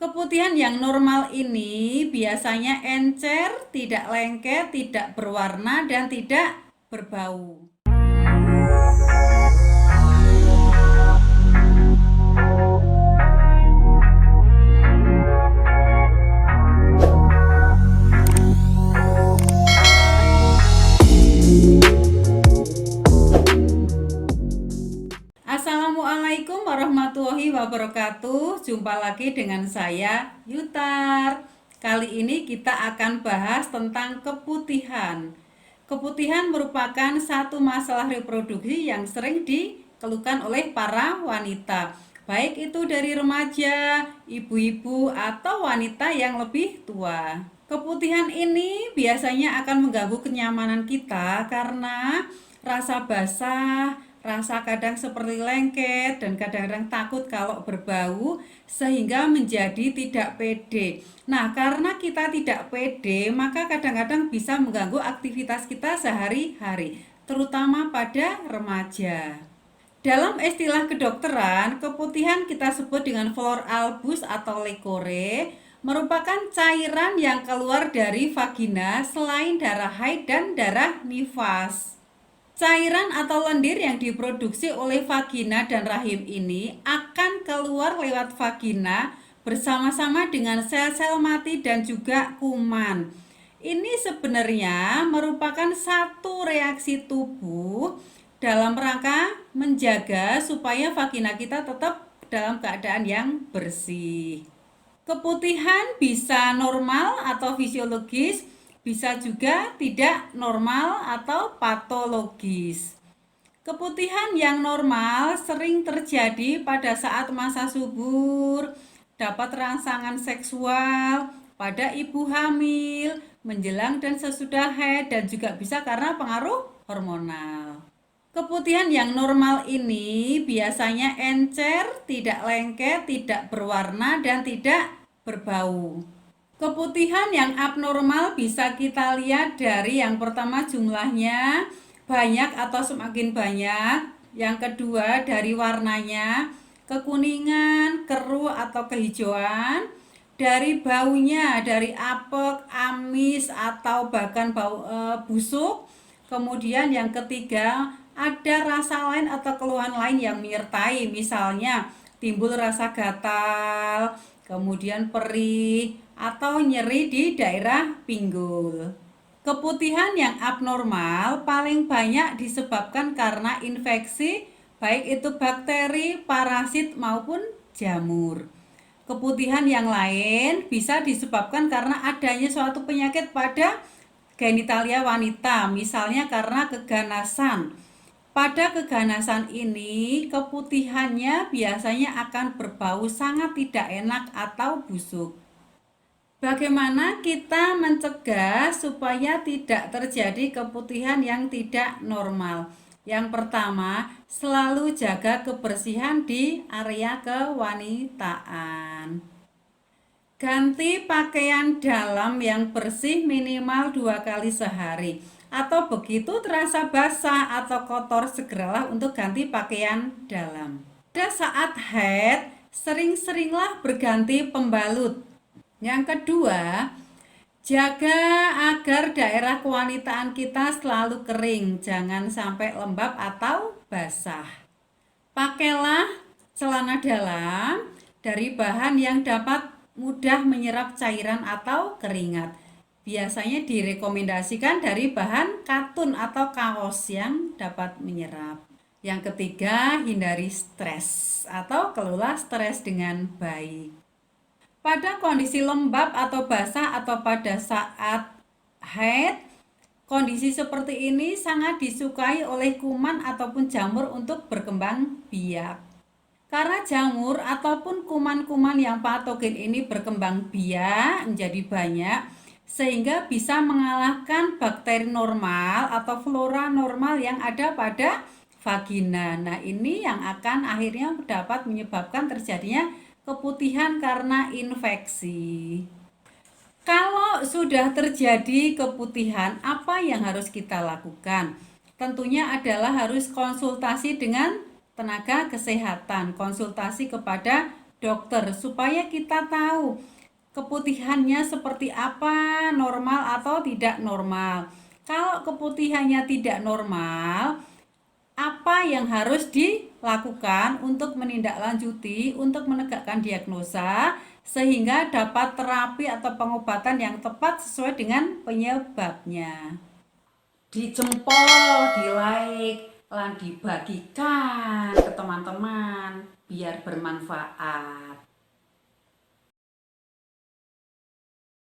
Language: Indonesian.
Keputihan yang normal ini biasanya encer, tidak lengket, tidak berwarna, dan tidak berbau. Assalamualaikum warahmatullahi wabarakatuh. Jumpa lagi dengan saya, Yutar. Kali ini kita akan bahas tentang keputihan. Keputihan merupakan satu masalah reproduksi yang sering dikeluhkan oleh para wanita, baik itu dari remaja, ibu-ibu, atau wanita yang lebih tua. Keputihan ini biasanya akan mengganggu kenyamanan kita karena rasa basah, rasa kadang seperti lengket, dan kadang-kadang takut kalau berbau sehingga menjadi tidak pede. Nah, karena kita tidak pede, maka kadang-kadang bisa mengganggu aktivitas kita sehari-hari, terutama pada remaja. Dalam istilah kedokteran, keputihan kita sebut dengan flor albus atau lekore, merupakan cairan yang keluar dari vagina selain darah haid dan darah nifas. Cairan atau lendir yang diproduksi oleh vagina dan rahim ini akan keluar lewat vagina bersama-sama dengan sel-sel mati dan juga kuman. Ini sebenarnya merupakan satu reaksi tubuh dalam rangka menjaga supaya vagina kita tetap dalam keadaan yang bersih. Keputihan bisa normal atau fisiologis, bisa juga tidak normal atau patologis. Keputihan yang normal sering terjadi pada saat masa subur, dapat rangsangan seksual, pada ibu hamil, menjelang dan sesudah haid, dan juga bisa karena pengaruh hormonal. Keputihan yang normal ini biasanya encer, tidak lengket, tidak berwarna, dan tidak berbau. Keputihan yang abnormal bisa kita lihat dari yang pertama jumlahnya banyak atau semakin banyak. Yang kedua dari warnanya, kekuningan, keruh atau kehijauan. Dari baunya, dari apek, amis, atau bahkan bau busuk. Kemudian yang ketiga, ada rasa lain atau keluhan lain yang menyertai, misalnya timbul rasa gatal, kemudian perih, atau nyeri di daerah pinggul. Keputihan yang abnormal paling banyak disebabkan karena infeksi, baik itu bakteri, parasit, maupun jamur. Keputihan yang lain bisa disebabkan karena adanya suatu penyakit pada genitalia wanita, misalnya karena keganasan. Pada keganasan ini, keputihannya biasanya akan berbau sangat tidak enak atau busuk. Bagaimana kita mencegah supaya tidak terjadi keputihan yang tidak normal? Yang pertama, selalu jaga kebersihan di area kewanitaan. Ganti pakaian dalam yang bersih minimal 2 kali sehari. Atau begitu terasa basah atau kotor, segeralah untuk ganti pakaian dalam. Pada saat haid, sering-seringlah berganti pembalut. Yang kedua, jaga agar daerah kewanitaan kita selalu kering, jangan sampai lembab atau basah. Pakailah celana dalam dari bahan yang dapat mudah menyerap cairan atau keringat. Biasanya direkomendasikan dari bahan katun atau kaos yang dapat menyerap. Yang ketiga, hindari stres atau kelola stres dengan baik. Pada kondisi lembab atau basah atau pada saat haid, kondisi seperti ini sangat disukai oleh kuman ataupun jamur untuk berkembang biak. Karena jamur ataupun kuman-kuman yang patogen ini berkembang biak menjadi banyak, sehingga bisa mengalahkan bakteri normal atau flora normal yang ada pada vagina. Nah, ini yang akan akhirnya dapat menyebabkan terjadinya keputihan karena infeksi. Kalau sudah terjadi keputihan, apa yang harus kita lakukan? Tentunya adalah harus konsultasi dengan tenaga kesehatan, konsultasi kepada dokter supaya kita tahu keputihannya seperti apa, normal atau tidak normal. Kalau keputihannya tidak normal, apa yang harus dilakukan untuk menindaklanjuti, untuk menegakkan diagnosa, sehingga dapat terapi atau pengobatan yang tepat sesuai dengan penyebabnya. Dijempol, di like, lan dibagikan ke teman-teman biar bermanfaat.